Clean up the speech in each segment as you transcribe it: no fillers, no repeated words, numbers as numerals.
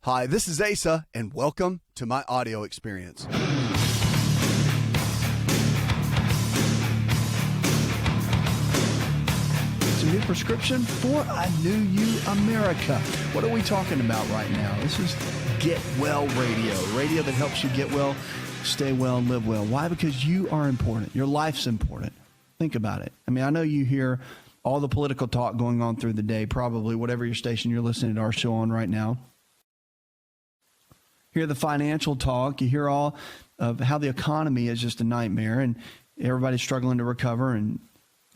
Hi, this is Asa, and welcome to my audio experience. It's a new prescription for a new you, America. What are we talking about right now? This is Get Well radio that helps you get well, stay well, and live well. Why? Because you are important. Your life's important. Think about it. I mean, I know you hear all the political talk going on through the day, probably whatever your station you're listening to our show on right now. Hear the financial talk. You hear all of how the economy is just a nightmare and everybody's struggling to recover, and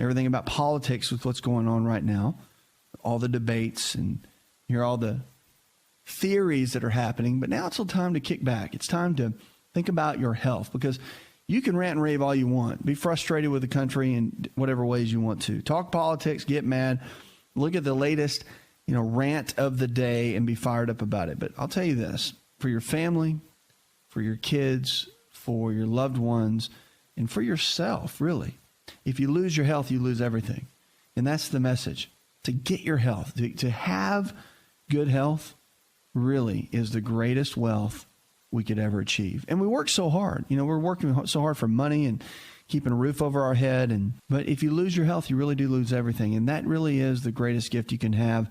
everything about politics with what's going on right now, all the debates, and hear all the theories that are happening. But now it's time to kick back. It's time to think about your health, because you can rant and rave all you want, be frustrated with the country in whatever ways you want to. Talk politics, get mad, look at the latest, rant of the day and be fired up about it. But I'll tell you this. For your family, for your kids, for your loved ones, and for yourself, really. If you lose your health, you lose everything. And that's the message. To get your health, to have good health, really is the greatest wealth we could ever achieve. And we work so hard. We're working so hard for money and keeping a roof over our head. But if you lose your health, you really do lose everything. And that really is the greatest gift you can have,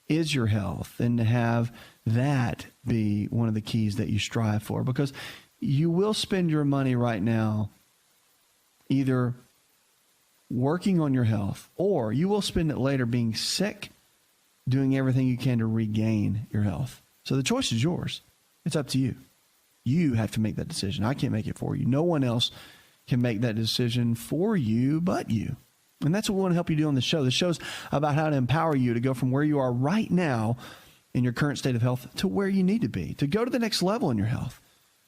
is your health, and to have that be one of the keys that you strive for, because you will spend your money right now either working on your health, or you will spend it later being sick, doing everything you can to regain your health. So the choice is yours. It's up to you. You have to make that decision. I can't make it for you. No one else can make that decision for you but you. And that's what we want to help you do on the show. The show's about how to empower you to go from where you are right now in your current state of health to where you need to be, to go to the next level in your health,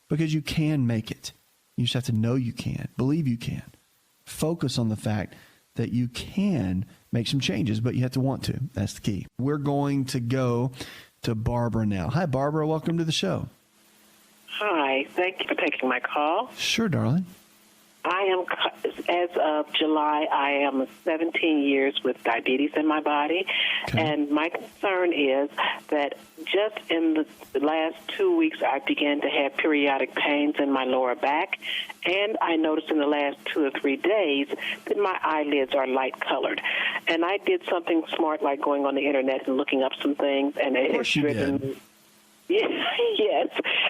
because you can make it. You just have to know you can, believe you can. Focus on the fact that you can make some changes, but you have to want to. That's the key. We're going to go to Barbara now. Hi, Barbara. Welcome to the show. Hi. Thank you for taking my call. Sure, darling. As of July, I am 17 years with diabetes in my body. Okay. And my concern is that just in the last 2 weeks, I began to have periodic pains in my lower back. And I noticed in the last 2 or 3 days that my eyelids are light colored. And I did something smart, like going on the internet and looking up some things. And it has driven me. Yes,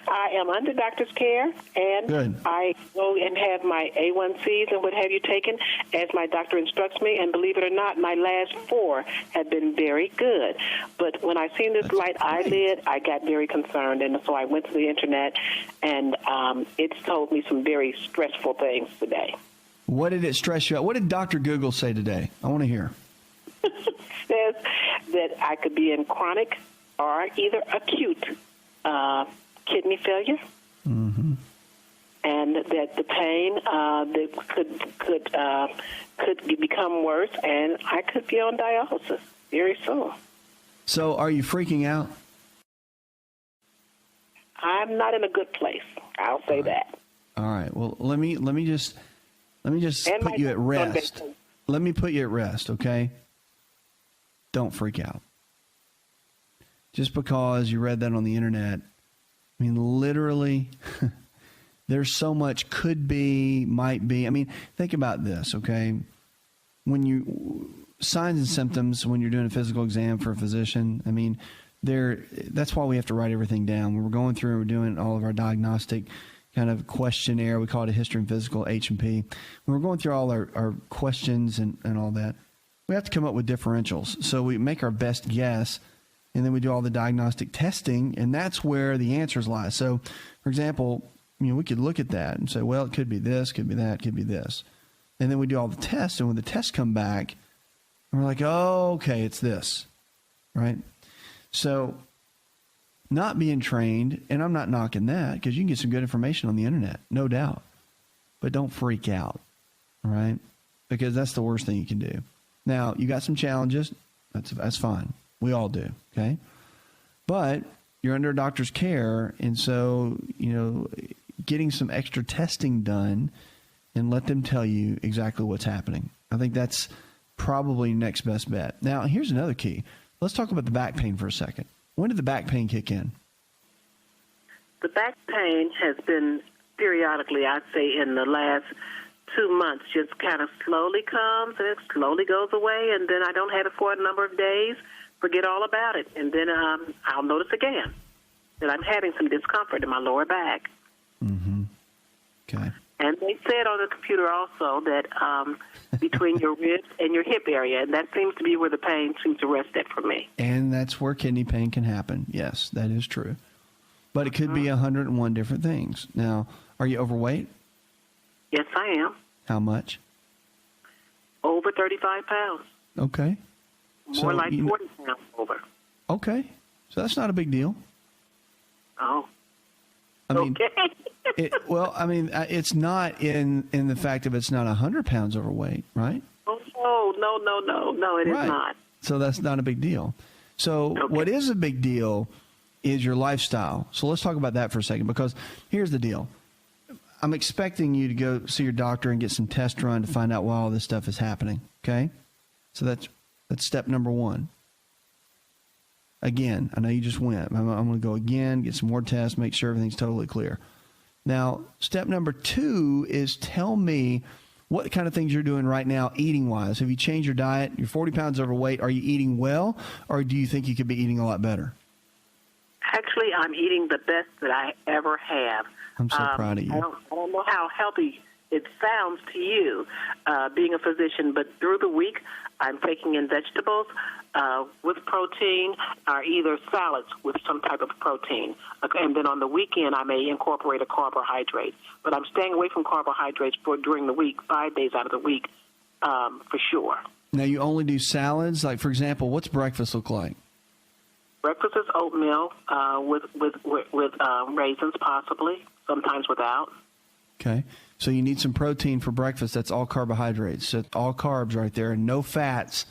I am under doctor's care, and Good. I go and have my A1Cs and what have you taken as my doctor instructs me, and believe it or not, my last 4 have been very good. But when I seen this light eyelid, I got very concerned, and so I went to the internet, and it's told me some very stressful things today. What did it stress you out? What did Dr. Google say today? I want to hear. Says that I could be in chronic or either acute kidney failure, mm-hmm. and that the pain that could become worse, and I could be on dialysis very soon. So, are you freaking out? I'm not in a good place. I'll say that. All right. Well, let me just put you at rest. Let me put you at rest, okay? Don't freak out. Just because you read that on the internet, I mean, literally, there's so much could be, might be. I mean, think about this, okay? Signs and symptoms when you're doing a physical exam for a physician, I mean, that's why we have to write everything down. When we're going through and we're doing all of our diagnostic kind of questionnaire, we call it a history and physical, H&P. When we're going through all our questions and all that, we have to come up with differentials. So we make our best guess, and then we do all the diagnostic testing, and that's where the answers lie. So, for example, we could look at that and say, well, it could be this, could be that, could be this. And then we do all the tests, and when the tests come back, we're like, oh, okay, it's this, right? So not being trained, and I'm not knocking that, because you can get some good information on the internet, no doubt. But don't freak out, all right? Because that's the worst thing you can do. Now, you got some challenges. That's fine. We all do, okay? But you're under a doctor's care, and so, getting some extra testing done and let them tell you exactly what's happening. I think that's probably next best bet. Now, here's another key. Let's talk about the back pain for a second. When did the back pain kick in? The back pain has been periodically, I'd say, in the last 2 months, just kind of slowly comes and it slowly goes away, and then I don't have it for a number of days, forget all about it, and then I'll notice again that I'm having some discomfort in my lower back. Mm-hmm. Okay. And they said on the computer also that between your ribs and your hip area, and that seems to be where the pain seems to rest at for me. And that's where kidney pain can happen. Yes, that is true. But it could be 101 different things. Now, are you overweight? Yes, I am. How much? Over 35 pounds. Okay. More like 40 pounds over. Okay. So that's not a big deal. Oh. I mean, okay. It's not in the fact of it's not 100 pounds overweight, right? Oh, no, it is not. So that's not a big deal. So what is a big deal is your lifestyle. So let's talk about that for a second, because here's the deal. I'm expecting you to go see your doctor and get some tests run to find out why all this stuff is happening, okay? So that's step number one. Again, I know you just went. I'm going to go again, get some more tests, make sure everything's totally clear. Now, step number two is tell me what kind of things you're doing right now eating-wise. Have you changed your diet? You're 40 pounds overweight. Are you eating well, or do you think you could be eating a lot better? Actually, I'm eating the best that I ever have. I'm so proud of you. I don't know how healthy it sounds to you, being a physician, but through the week, I'm taking in vegetables with protein, or either salads with some type of protein. Okay, and then on the weekend, I may incorporate a carbohydrate. But I'm staying away from carbohydrates during the week, 5 days out of the week, for sure. Now, you only do salads? Like, for example, what's breakfast look like? Breakfast is oatmeal with raisins, possibly, sometimes without. Okay. So you need some protein for breakfast. That's all carbohydrates. So all carbs right there and no fats.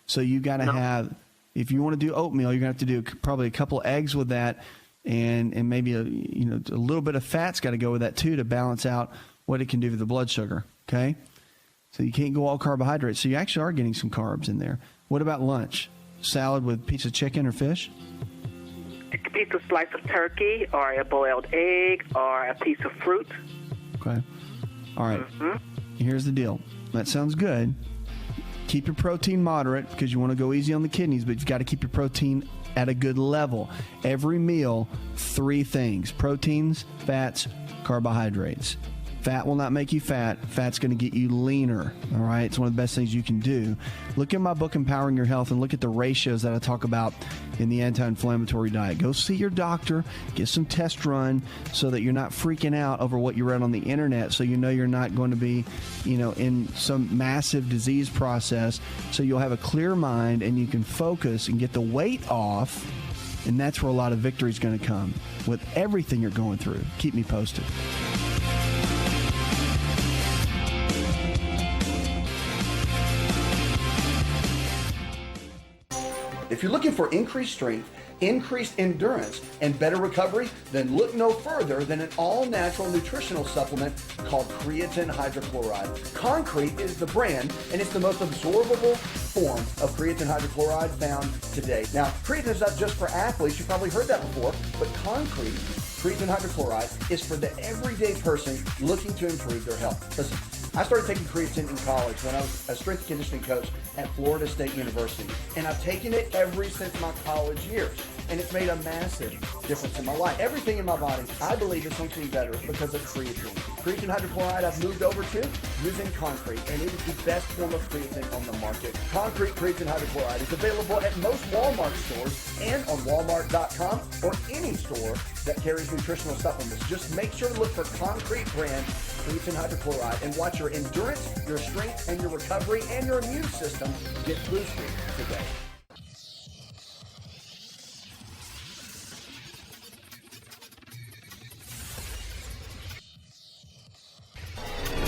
So you got to have, if you want to do oatmeal, you're going to have to do probably a couple of eggs with that, and maybe a little bit of fat's got to go with that too to balance out what it can do to the blood sugar. Okay. So you can't go all carbohydrates. So you actually are getting some carbs in there. What about lunch? Salad with a piece of chicken or fish? A piece of slice of turkey, or a boiled egg, or a piece of fruit. Okay. All right. Here's the deal. That sounds good. Keep your protein moderate because you want to go easy on the kidneys, but you've got to keep your protein at a good level. Every meal, 3 things: proteins, fats, carbohydrates. Fat will not make you fat. Fat's going to get you leaner. All right. It's one of the best things you can do. Look at my book, Empowering Your Health, and look at the ratios that I talk about in the anti-inflammatory diet. Go see your doctor, get some tests run so that you're not freaking out over what you read on the internet. So you know you're not going to be, in some massive disease process. So you'll have a clear mind and you can focus and get the weight off. And that's where a lot of victory is going to come with everything you're going through. Keep me posted. If you're looking for increased strength, increased endurance, and better recovery, then look no further than an all-natural nutritional supplement called creatine hydrochloride. Concrete is the brand, and it's the most absorbable form of creatine hydrochloride found today. Now, creatine is not just for athletes. You've probably heard that before, but creatine hydrochloride is for the everyday person looking to improve their health. Listen, I started taking creatine in college when I was a strength and conditioning coach at Florida State University, and I've taken it ever since my college years, and it's made a massive difference in my life. Everything in my body, I believe, is functioning better because of creatine. Creatine hydrochloride I've moved over to using Concrete, and it is the best form of creatine on the market. Concrete creatine hydrochloride is available at most Walmart stores and on Walmart.com or any store that carries nutritional supplements. Just make sure to look for Concrete brand creatine hydrochloride and watch your endurance, your strength, and your recovery and your immune system get boosted today.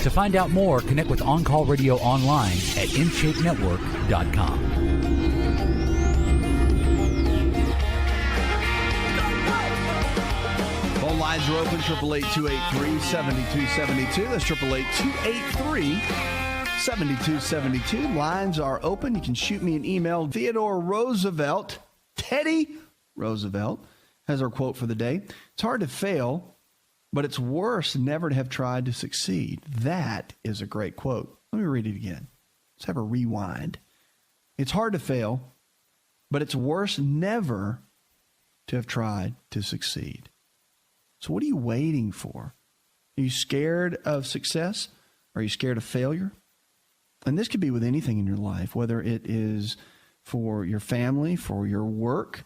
To find out more, connect with On Call Radio online at InShapeNetwork.com. Phone lines are open, 888-283-7272. That's 888-283-7272. Lines are open. You can shoot me an email. Theodore Roosevelt, Teddy Roosevelt, has our quote for the day. It's hard to fail, but it's worse never to have tried to succeed. That is a great quote. Let me read it again. Let's have a rewind. It's hard to fail, but it's worse never to have tried to succeed. So what are you waiting for? Are you scared of success? Are you scared of failure? And this could be with anything in your life, whether it is for your family, for your work.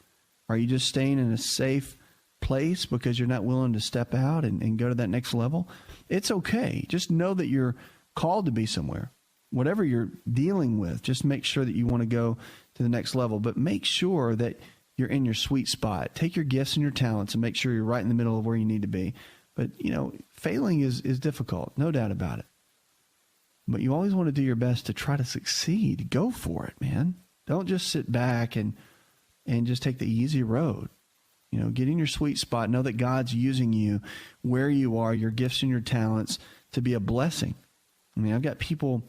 Are you just staying in a safe place because you're not willing to step out and go to that next level? It's okay. Just know that you're called to be somewhere. Whatever you're dealing with, just make sure that you want to go to the next level. But make sure that you're in your sweet spot. Take your gifts and your talents and make sure you're right in the middle of where you need to be. But, failing is difficult, no doubt about it. But you always want to do your best to try to succeed. Go for it, man. Don't just sit back and just take the easy road. Get in your sweet spot. Know that God's using you where you are, your gifts and your talents, to be a blessing. I mean, I've got people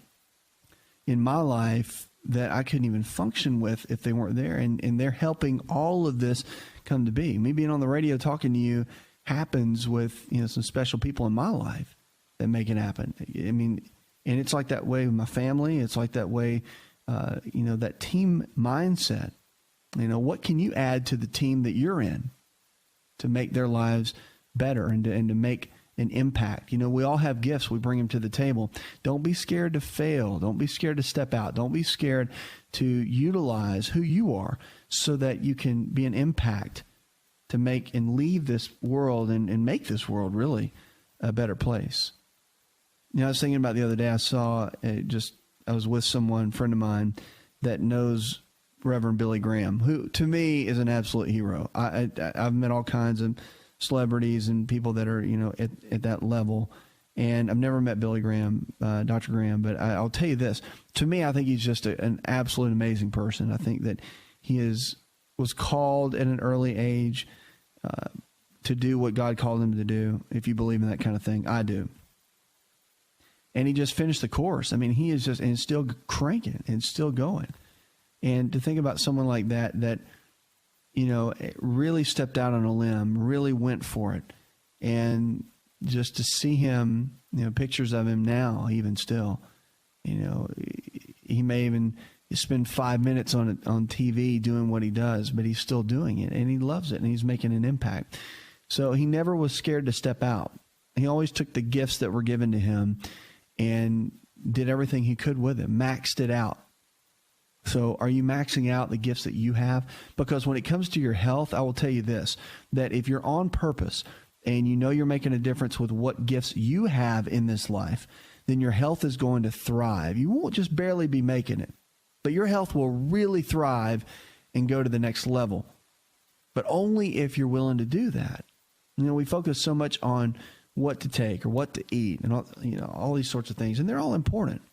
in my life that I couldn't even function with if they weren't there, and they're helping all of this come to be. Me being on the radio talking to you happens with some special people in my life that make it happen. I mean, and it's like that way with my family. It's like that way, that team mindset. What can you add to the team that you're in to make their lives better and to make an impact? We all have gifts. We bring them to the table. Don't be scared to fail. Don't be scared to step out. Don't be scared to utilize who you are so that you can be an impact to make and leave this world and make this world really a better place. I was thinking about the other day, I was with someone, friend of mine, that knows Reverend Billy Graham, who to me is an absolute hero. I've met all kinds of celebrities and people that are, at that level. And I've never met Billy Graham, Dr. Graham, but I'll tell you this. To me, I think he's just an absolute amazing person. I think that he was called at an early age to do what God called him to do, if you believe in that kind of thing. I do. And he just finished the course. I mean, he is and still cranking and still going. And to think about someone like that really stepped out on a limb, really went for it. And just to see him, pictures of him now, even still, he may even spend 5 minutes on TV doing what he does, but he's still doing it and he loves it and he's making an impact. So he never was scared to step out. He always took the gifts that were given to him and did everything he could with them, maxed it out. So are you maxing out the gifts that you have? Because when it comes to your health, I will tell you this, that if you're on purpose and you're making a difference with what gifts you have in this life, then your health is going to thrive. You won't just barely be making it, but your health will really thrive and go to the next level. But only if you're willing to do that. We focus so much on what to take or what to eat and all these sorts of things, and they're all important.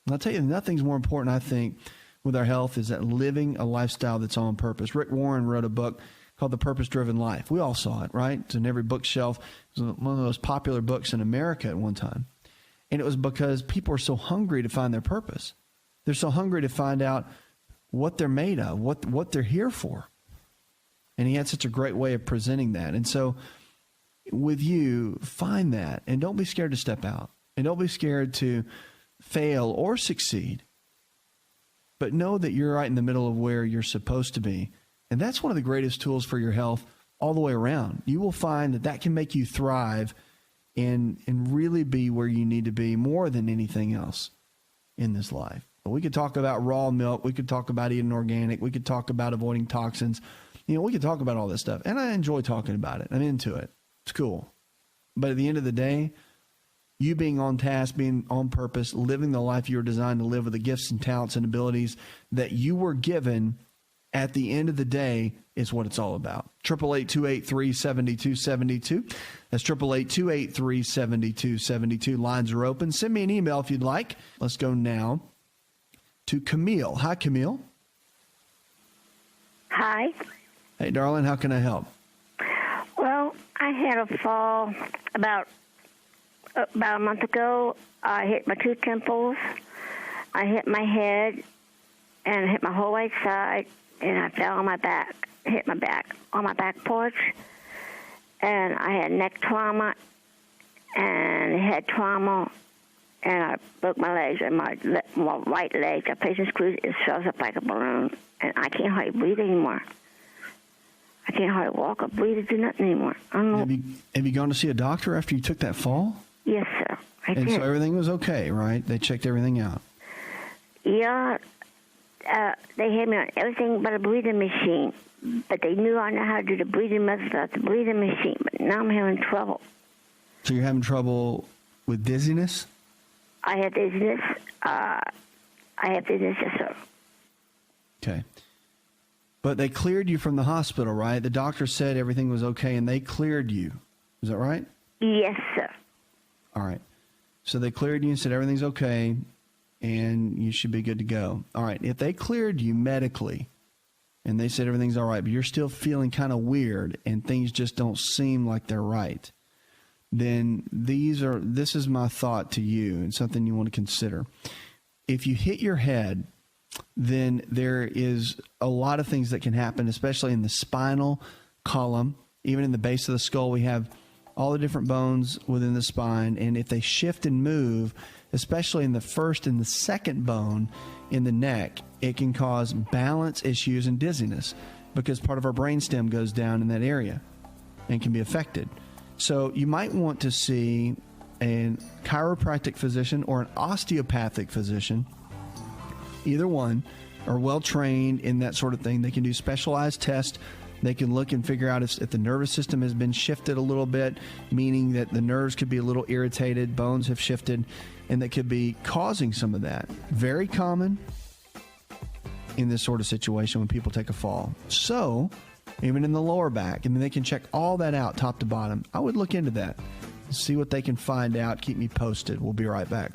And I'll tell you, nothing's more important, I think, with our health is that living a lifestyle that's on purpose. Rick Warren wrote a book called The Purpose-Driven Life. We all saw it, right? It's in every bookshelf. It was one of the most popular books in America at one time. And it was because people are so hungry to find their purpose. They're so hungry to find out what they're made of, what they're here for. And he had such a great way of presenting that. And so with you, find that. And don't be scared to step out. And don't be scared to fail or succeed. But know that you're right in the middle of where you're supposed to be. And that's one of the greatest tools for your health all the way around. You will find that can make you thrive and really be where you need to be more than anything else in this life. But we could talk about raw milk. We could talk about eating organic. We could talk about avoiding toxins. We could talk about all this stuff. And I enjoy talking about it. I'm into it. It's cool. But at the end of the day, you being on task, being on purpose, living the life you were designed to live with the gifts and talents and abilities that you were given at the end of the day is what it's all about. 888-283-7272. That's 888-283-7272. Lines are open. Send me an email if you'd like. Let's go now to Camille. Hi, Camille. Hi. Hey, darling, how can I help? Well, I had a fall about a month ago. I hit my two temples, I hit my head, and I hit my whole right side, and I fell on my back. hit my back on my back porch, and I had neck trauma and head trauma, and I broke my legs and my right leg. The patient screws, it swells up like a balloon, and I can't hardly breathe anymore. I can't hardly walk or breathe or do nothing anymore. I don't know. Have you gone to see a doctor after you took that fall? Yes, sir. I did. And so everything was okay, right? They checked everything out. Yeah. They had me on everything but a breathing machine. But they knew I know how to do the breathing method without the breathing machine. But now I'm having trouble. So you're having trouble with dizziness? I have dizziness. Yes, sir. Okay. But they cleared you from the hospital, right? The doctor said everything was okay, and they cleared you. Is that right? Yes, sir. All right. So they cleared you and said everything's okay, and you should be good to go. All right. If they cleared you medically, and they said everything's all right, but you're still feeling kind of weird, and things just don't seem like they're right, then this is my thought to you, and something you want to consider. If you hit your head, then there is a lot of things that can happen, especially in the spinal column. Even in the base of the skull, we have all the different bones within the spine. And if they shift and move, especially in the first and the second bone in the neck, it can cause balance issues and dizziness because part of our brainstem goes down in that area and can be affected. So you might want to see a chiropractic physician or an osteopathic physician. Either one are well-trained in that sort of thing. They can do specialized tests. They can look and figure out if the nervous system has been shifted a little bit, meaning that the nerves could be a little irritated, bones have shifted, and that could be causing some of that. Very common in this sort of situation when people take a fall. So, even in the lower back, they can check all that out top to bottom. I would look into that, see what they can find out. Keep me posted. We'll be right back.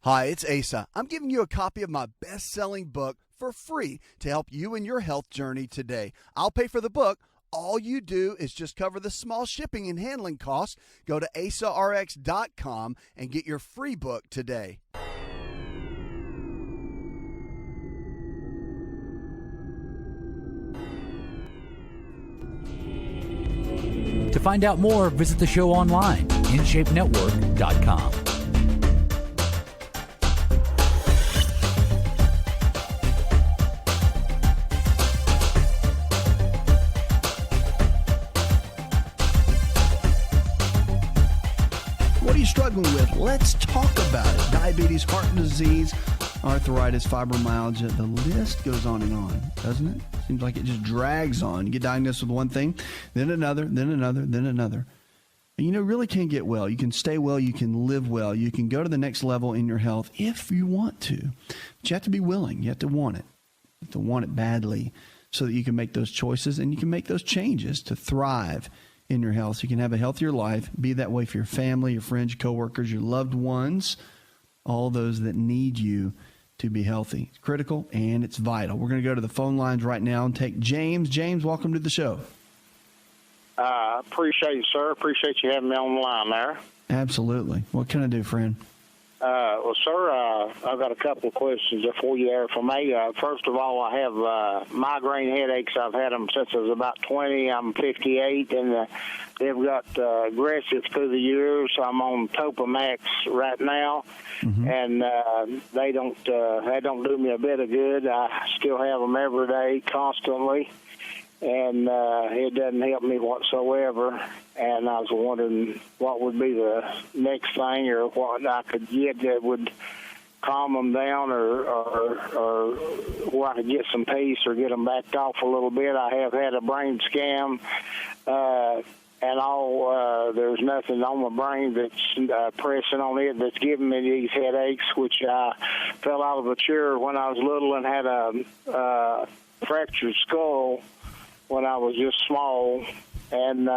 Hi, it's Asa. I'm giving you a copy of my best-selling book for free to help you in your health journey today. I'll pay for the book. All you do is just cover the small shipping and handling costs. Go to asarx.com and get your free book today. To find out more, visit the show online, InShapeNetwork.com. What are you struggling with? Let's talk about it. Diabetes, heart disease, arthritis, fibromyalgia. The list goes on and on, doesn't it? Seems like it just drags on. You get diagnosed with one thing, then another, then another, then another. And you really can get well. You can stay well. You can live well. You can go to the next level in your health if you want to. But you have to be willing. You have to want it. You have to want it badly so that you can make those choices and you can make those changes to thrive in your health. So you can have a healthier life, be that way for your family, your friends, your coworkers, your loved ones, all those that need you to be healthy. It's critical and it's vital. We're going to go to the phone lines right now and take James. James, welcome to the show. Appreciate you, sir. Appreciate you having me on the line there. Absolutely. What can I do, friend? Well, sir, I've got a couple of questions for you there for me. First of all, I have migraine headaches. I've had them since I was about 20. I'm 58, and they've got aggressive through the years. I'm on Topamax right now, and they don't do me a bit of good. I still have them every day, constantly, and it doesn't help me whatsoever. And I was wondering what would be the next thing, or what I could get that would calm them down, or where I could get some peace or get them backed off a little bit. I have had a brain scan, and all there's nothing on my brain that's pressing on it that's giving me these headaches, which I fell out of a chair when I was little and had a fractured skull when I was just small, and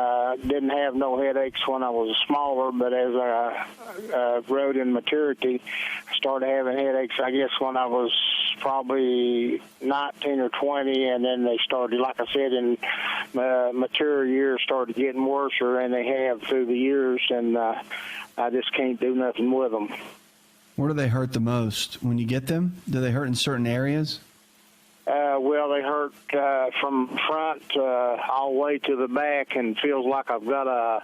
didn't have no headaches when I was smaller, but as I growed in maturity, I started having headaches, I guess, when I was probably 19 or 20, and then they started, like I said, in mature years, started getting worse, and they have through the years, and I I just can't do nothing with them. Where do they hurt the most? When you get them, do they hurt in certain areas? Well, they hurt from front all the way to the back, and feels like I've got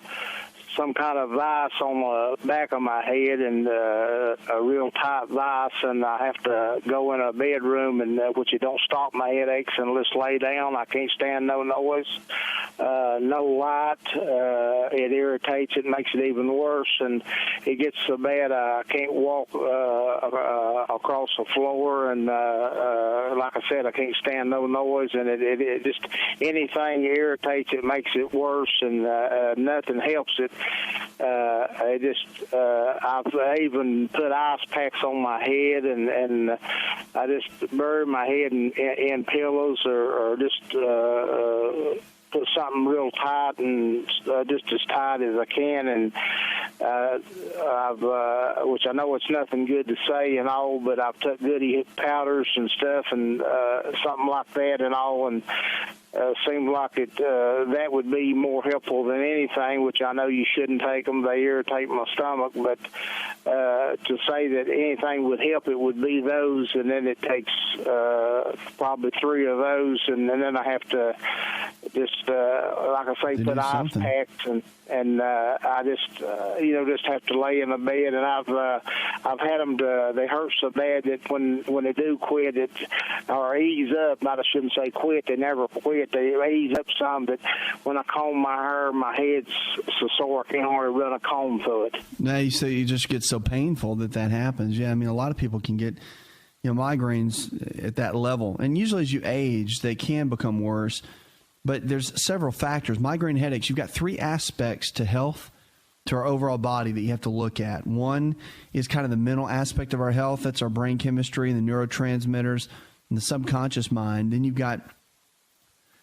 some kind of vice on the back of my head, and a real tight vice, and I have to go in a bedroom, and which it don't stop my headaches, and just lay down. I can't stand no noise, no light. It irritates. It makes it even worse, and it gets so bad I can't walk across the floor, and like I said, I can't stand no noise, and it just anything irritates it, makes it worse, and nothing helps it. I've even put ice packs on my head, and I just bury my head in pillows, or just put something real tight, and just as tight as I can, and which I know it's nothing good to say and all, but I've took goody powders and stuff, and something like that and all, and seemed like that would be more helpful than anything, which I know you shouldn't take them. They irritate my stomach, but to say that anything would help, it would be those, and then it takes probably 3 of those, and then I have to just, like I say, put ice packs, and I just, just have to lay in the bed, and I've had them they hurt so bad that when they do quit it, or ease up, I shouldn't say quit, they never quit, they ease up some, that when I comb my hair, my head's so sore I can't hardly run a comb through it. Now you say you just get so painful that happens. Yeah, I mean, a lot of people can get, migraines at that level, and usually as you age, they can become worse. But there's several factors. Migraine headaches, you've got 3 aspects to health, to our overall body, that you have to look at. One is kind of the mental aspect of our health. That's our brain chemistry and the neurotransmitters and the subconscious mind. Then you've got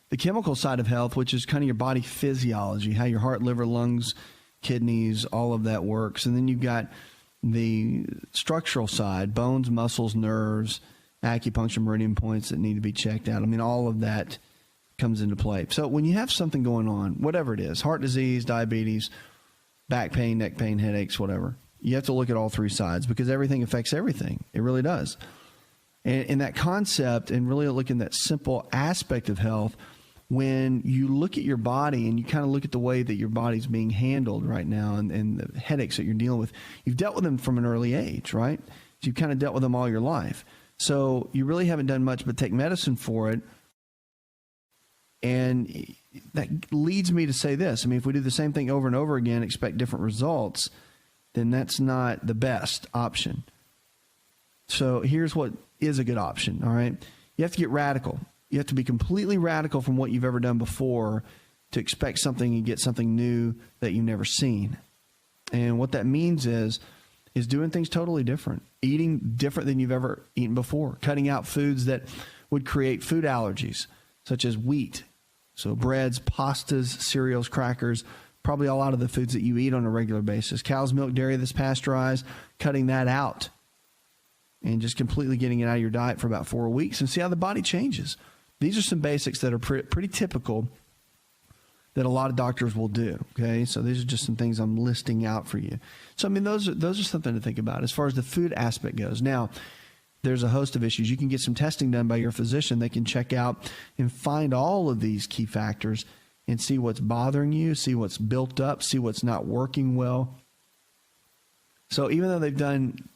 the chemical side of health, which is kind of your body physiology, how your heart, liver, lungs, kidneys, all of that works. And then you've got the structural side, bones, muscles, nerves, acupuncture, meridian points that need to be checked out. I mean, all of that comes into play. So when you have something going on, whatever it is, heart disease, diabetes, back pain, neck pain, headaches, whatever, you have to look at all 3 sides, because everything affects everything. It really does. And that concept, and really looking at that simple aspect of health, when you look at your body and you kind of look at the way that your body's being handled right now, and the headaches that you're dealing with, you've dealt with them from an early age, right? So you've kind of dealt with them all your life. So you really haven't done much but take medicine for it. And that leads me to say this. I mean, if we do the same thing over and over again, expect different results, then that's not the best option. So here's what is a good option, all right? You have to get radical. You have to be completely radical from what you've ever done before to expect something and get something new that you've never seen. And what that means is doing things totally different, eating different than you've ever eaten before, cutting out foods that would create food allergies, such as wheat. So breads, pastas, cereals, crackers, probably all out of the foods that you eat on a regular basis. Cow's milk, dairy that's pasteurized, cutting that out and just completely getting it out of your diet for about 4 weeks, and see how the body changes. These are some basics that are pretty typical that a lot of doctors will do, okay? So these are just some things I'm listing out for you. So, I mean, those are something to think about as far as the food aspect goes. Now, there's a host of issues. You can get some testing done by your physician. They can check out and find all of these key factors and see what's bothering you, see what's built up, see what's not working well. So even though they've done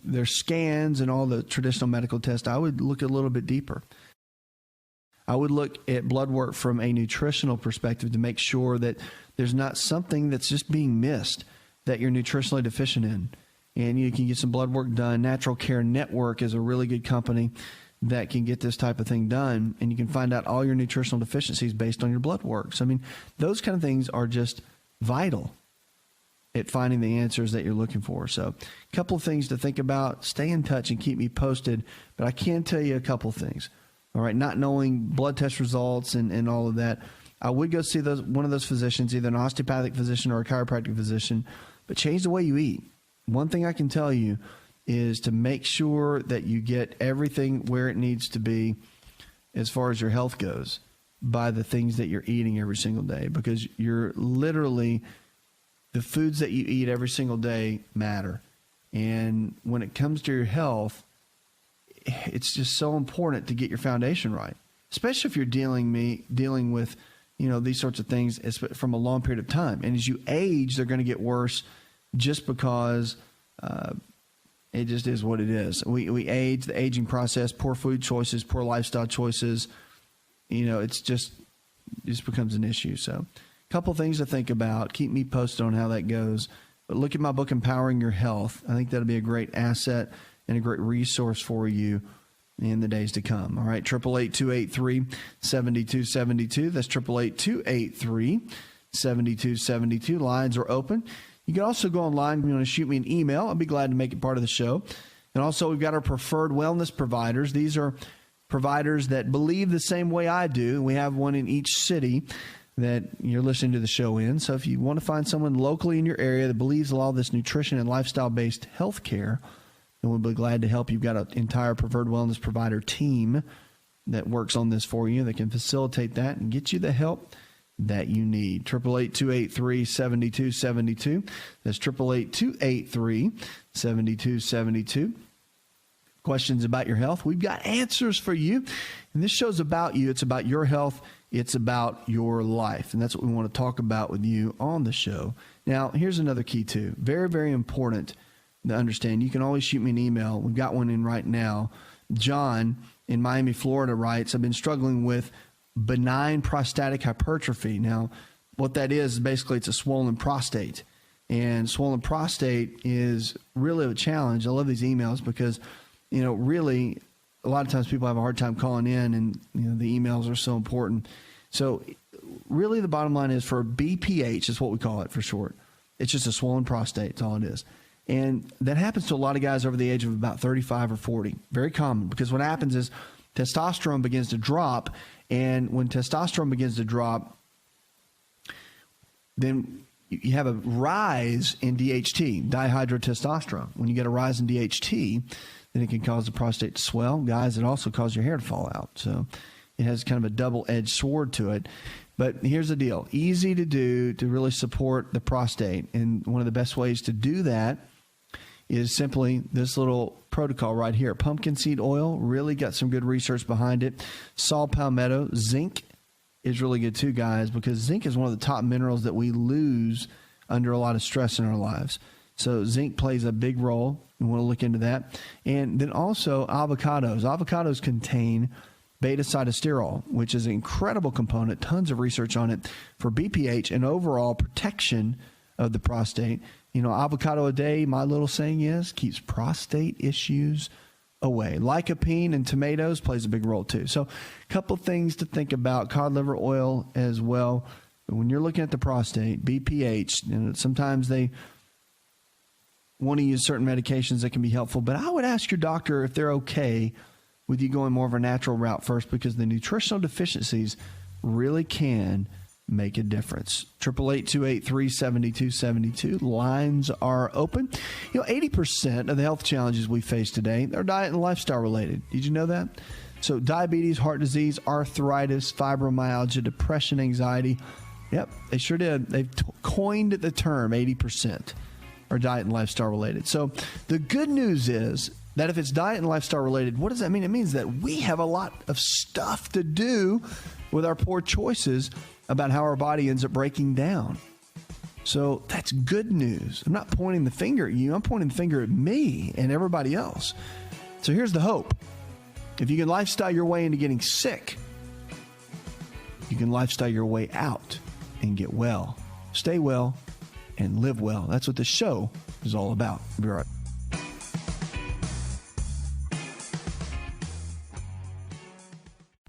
their scans and all the traditional medical tests, I would look a little bit deeper. I would look at blood work from a nutritional perspective to make sure that there's not something that's just being missed that you're nutritionally deficient in. And you can get some blood work done. Natural Care Network is a really good company that can get this type of thing done, and you can find out all your nutritional deficiencies based on your blood work. So, I mean, those kind of things are just vital at finding the answers that you're looking for. So, a couple of things to think about. Stay in touch and keep me posted, but I can tell you a couple of things. All right, not knowing blood test results and all of that, I would go see one of those physicians, either an osteopathic physician or a chiropractic physician, but change the way you eat. One thing I can tell you is to make sure that you get everything where it needs to be as far as your health goes by the things that you're eating every single day, because you're literally the foods that you eat every single day matter. And when it comes to your health, it's just so important to get your foundation right, especially if you're dealing with, these sorts of things from a long period of time. And as you age, they're going to get worse just because it just is what it is. We age, the aging process, poor food choices, poor lifestyle choices, it just becomes an issue. So a couple things to think about. Keep me posted on how that goes. But look at my book, Empowering Your Health. I think that'll be a great asset and a great resource for you in the days to come. All right, 888-283-7272. That's 888-283-7272. Lines are open. You can also go online. If you want to shoot me an email, I'll be glad to make it part of the show. And also, we've got our preferred wellness providers. These are providers that believe the same way I do. We have one in each city that you're listening to the show in. So if you want to find someone locally in your area that believes in all this nutrition and lifestyle-based health care, then we'll be glad to help. You've got an entire preferred wellness provider team that works on this for you, that can facilitate that and get you the help that you need. 888-283-7272. That's 888-283-7272. Questions about your health, we've got answers for you. And this show's about you. It's about your health. It's about your life. And that's what we want to talk about with you on the show. Now, here's another key, too. Very, very important to understand. You can always shoot me an email. We've got one in right now. John in Miami, Florida writes, I've been struggling with benign prostatic hypertrophy. Now, what that is basically it's a swollen prostate. And swollen prostate is really a challenge. I love these emails because, really a lot of times people have a hard time calling in, and the emails are so important. So really the bottom line is for BPH is what we call it for short. It's just a swollen prostate. That's all it is. And that happens to a lot of guys over the age of about 35 or 40. Very common, because what happens is testosterone begins to drop. And when testosterone begins to drop, then you have a rise in DHT, dihydrotestosterone. When you get a rise in DHT, then it can cause the prostate to swell. Guys, it also causes your hair to fall out. So it has kind of a double-edged sword to it. But here's the deal. Easy to do to really support the prostate. And one of the best ways to do that is simply this little protocol right here. Pumpkin seed oil, really got some good research behind it. Saw palmetto. Zinc is really good too, guys, because zinc is one of the top minerals that we lose under a lot of stress in our lives. So zinc plays a big role. We want to look into that. And then also avocados. Avocados contain beta-cytosterol, which is an incredible component, tons of research on it for BPH and overall protection of the prostate. Avocado a day, my little saying is, keeps prostate issues away. Lycopene in tomatoes plays a big role too. So a couple things to think about. Cod liver oil as well. When you're looking at the prostate, BPH, sometimes they want to use certain medications that can be helpful, but I would ask your doctor if they're okay with you going more of a natural route first, because the nutritional deficiencies really can make a difference. 888-283-7272. Lines are open. 80% of the health challenges we face today are diet and lifestyle related. Did you know that? So diabetes, heart disease, arthritis, fibromyalgia, depression, anxiety. Yep, they sure did. They've coined the term 80% are diet and lifestyle related. So the good news is that if it's diet and lifestyle related, what does that mean? It means that we have a lot of stuff to do with our poor choices about how our body ends up breaking down. So that's good news. I'm not pointing the finger at you. I'm pointing the finger at me and everybody else. So here's the hope. If you can lifestyle your way into getting sick, you can lifestyle your way out and get well. Stay well and live well. That's what the show is all about. We'll be right back.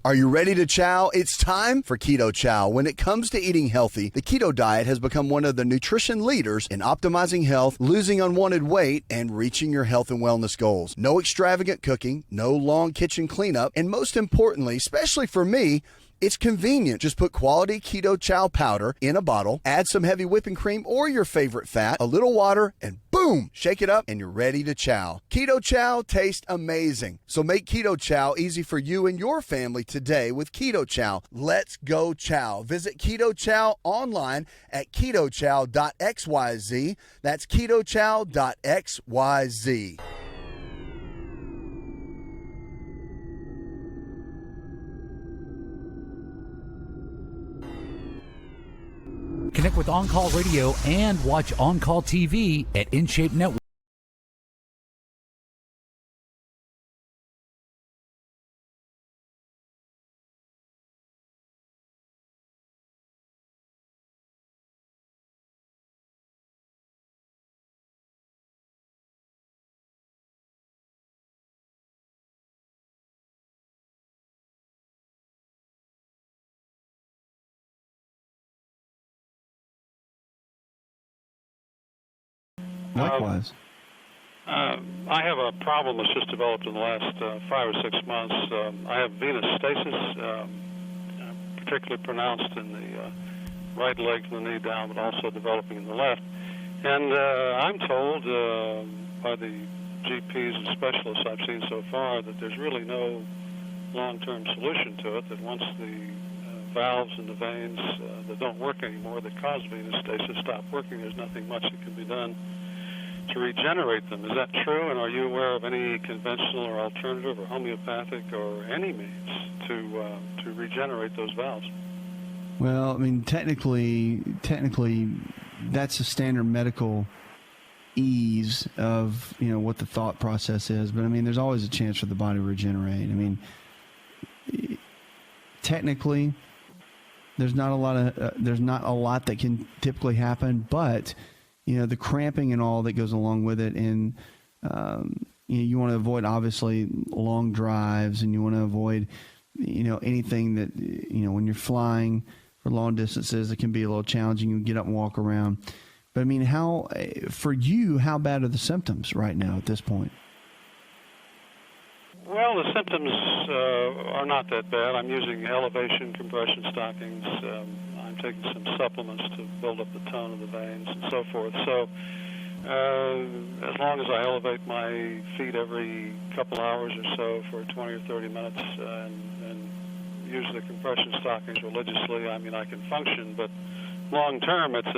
Are you ready to chow? It's time for Keto Chow. When it comes to eating healthy, the keto diet has become one of the nutrition leaders in optimizing health, losing unwanted weight, and reaching your health and wellness goals. No extravagant cooking, no long kitchen cleanup, and most importantly, especially for me, It's convenient. Just put quality Keto Chow powder in a bottle, add some heavy whipping cream or your favorite fat, a little water, and boom, shake it up and you're ready to chow. Keto Chow tastes amazing. So make Keto Chow easy for you and your family today with Keto Chow. Let's go chow. Visit Keto Chow online at ketochow.xyz. That's ketochow.xyz. Connect with On Call Radio and watch On Call TV at InShape Network. Likewise. I have a problem that's just developed in the last 5 or 6 months. I have venous stasis, particularly pronounced in the right leg from the knee down, but also developing in the left. And I'm told by the GPs and specialists I've seen so far that there's really no long-term solution to it, that once the valves in the veins that don't work anymore that cause venous stasis stop working, there's nothing much that can be done to regenerate them. Is that true? And are you aware of any conventional or alternative or homeopathic or any means to regenerate those valves? Well, I mean, technically, that's a standard medical ease of what the thought process is. But I mean, there's always a chance for the body to regenerate. I mean, technically, there's not a lot that can typically happen, but the cramping and all that goes along with it, and you want to avoid obviously long drives, and you want to avoid anything that when you're flying for long distances, it can be a little challenging. You get up and walk around. But I mean, how bad are the symptoms right now at this point? Well, the symptoms are not that bad. I'm using elevation compression stockings. I'm taking some supplements to build up the tone of the veins and so forth. So as long as I elevate my feet every couple hours or so for 20 or 30 minutes and use the compression stockings religiously, I mean, I can function. But long term, it's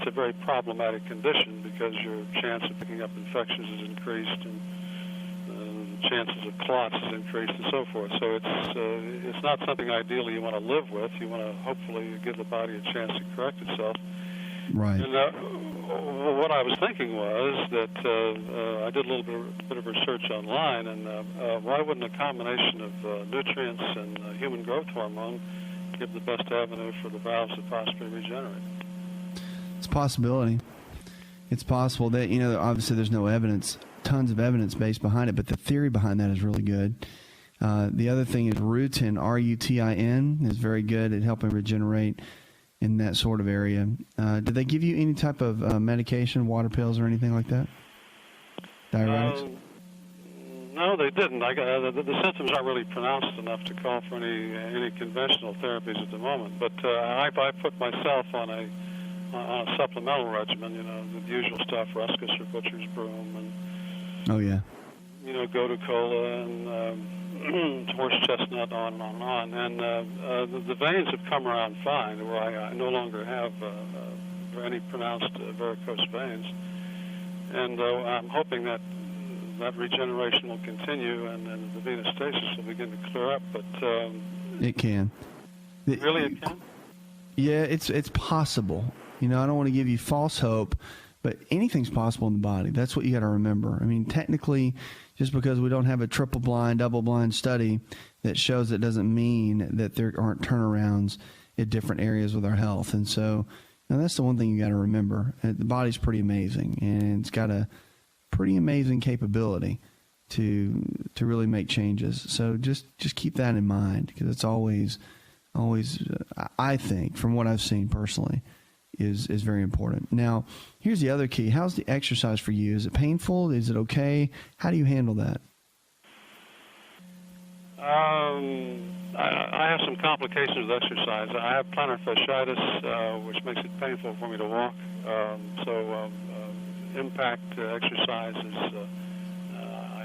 a very problematic condition because your chance of picking up infections is increased, and chances of clots is increased and so forth. So it's not something ideally you want to live with. You want to hopefully give the body a chance to correct itself. Right. And what I was thinking was that I did a little bit of research online, and why wouldn't a combination of nutrients and human growth hormone give the best avenue for the valves to possibly regenerate? It's a possibility. It's possible that, obviously there's no evidence, tons of evidence based behind it, but the theory behind that is really good. The other thing is Rutin, R-U-T-I-N, is very good at helping regenerate in that sort of area. Did they give you any type of medication, water pills, or anything like that? Diuretics? No, they didn't. The symptoms aren't really pronounced enough to call for any conventional therapies at the moment. But I put myself on a supplemental regimen, the usual stuff, Ruscus or Butcher's Broom, and oh yeah, Gotu Kola and horse chestnut, on and on and on. And the veins have come around fine, where I no longer have any pronounced varicose veins. And I'm hoping that regeneration will continue and the venous stasis will begin to clear up. But it can. Really, it can? Yeah, it's possible. I don't want to give you false hope, but anything's possible in the body. That's what you got to remember. I mean, technically, just because we don't have a triple-blind, double-blind study that shows it doesn't mean that there aren't turnarounds at different areas with our health. And so that's the one thing you got to remember. The body's pretty amazing, and it's got a pretty amazing capability to really make changes. So just keep that in mind, because it's always, I think, from what I've seen personally, is very important. Now, here's the other key. How's the exercise for you? Is it painful? Is it okay? How do you handle that? I have some complications with exercise. I have plantar fasciitis, which makes it painful for me to walk. Impact exercise is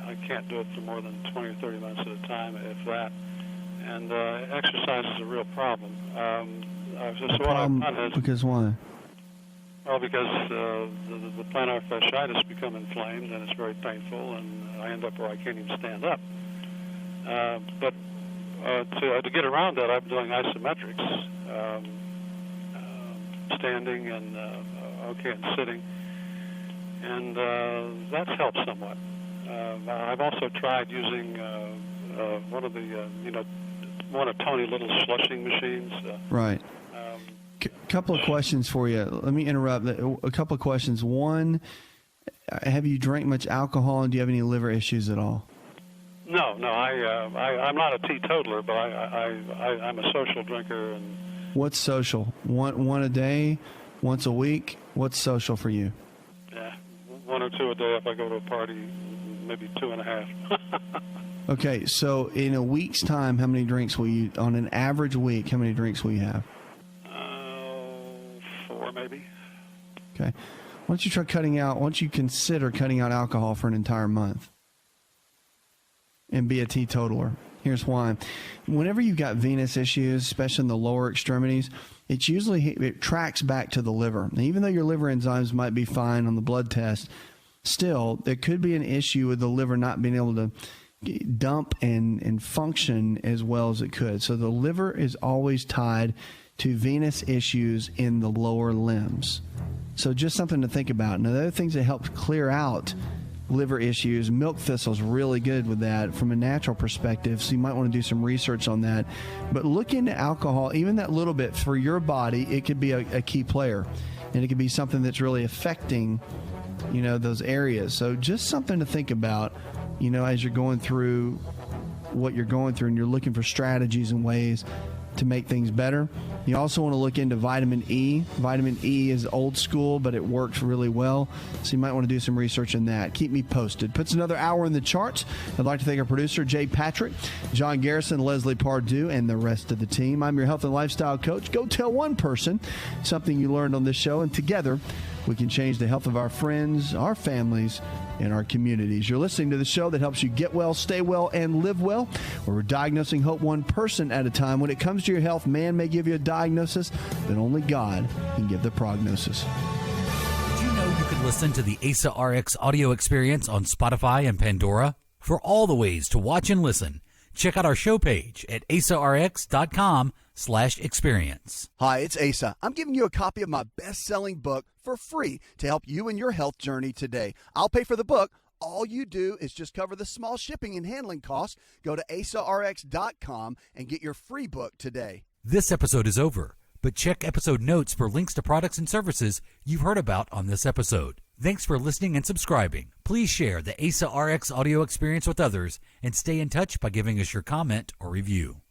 I can't do it for more than 20 or 30 minutes at a time, if that. And exercise is a real problem. Because why? Well, because the plantar fasciitis become inflamed, and it's very painful, and I end up where I can't even stand up. But to get around that, I'm doing isometrics, standing and and sitting, and that's helped somewhat. I've also tried using one of Tony Little's slushing machines. Right. Couple of questions for you. Let me interrupt. A couple of questions. One, have you drank much alcohol, and do you have any liver issues at all? No. I'm not a teetotaler, but I'm a social drinker. And what's social? One a day, once a week. What's social for you? Yeah, 1 or 2 a day. If I go to a party, maybe 2.5. Okay, so in a week's time, how many drinks will you? On an average week, how many drinks will you have? 4 maybe. Okay. Why don't you consider cutting out alcohol for an entire month and be a teetotaler? Here's why. Whenever you've got venous issues, especially in the lower extremities, it tracks back to the liver. And even though your liver enzymes might be fine on the blood test, still, there could be an issue with the liver not being able to dump and function as well as it could. So the liver is always tied to venous issues in the lower limbs. So just something to think about. Now, the other things that help clear out liver issues, milk thistle is really good with that from a natural perspective, so you might want to do some research on that. But look into alcohol, even that little bit, for your body, it could be a key player, and it could be something that's really affecting, those areas. So just something to think about, as you're going through what you're going through and you're looking for strategies and ways to make things better. You also want to look into vitamin E. Vitamin E is old school, but it works really well. So you might want to do some research in that. Keep me posted. Puts another hour in the charts. I'd like to thank our producer, Jay Patrick, John Garrison, Leslie Pardue, and the rest of the team. I'm your health and lifestyle coach. Go tell one person something you learned on this show, and together we can change the health of our friends, our families, and our communities. You're listening to the show that helps you get well, stay well, and live well, where we're diagnosing hope one person at a time. When it comes to your health, man may give you a diagnosis, but only God can give the prognosis. Did you know you can listen to the ASA RX audio experience on Spotify and Pandora? For all the ways to watch and listen, check out our show page at asarx.com/experience. Hi, it's Asa. I'm giving you a copy of my best-selling book for free to help you in your health journey today. I'll pay for the book. All you do is just cover the small shipping and handling costs. Go to asarx.com and get your free book today. This episode is over, but check episode notes for links to products and services you've heard about on this episode. Thanks for listening and subscribing. Please share the ASA RX audio experience with others and stay in touch by giving us your comment or review.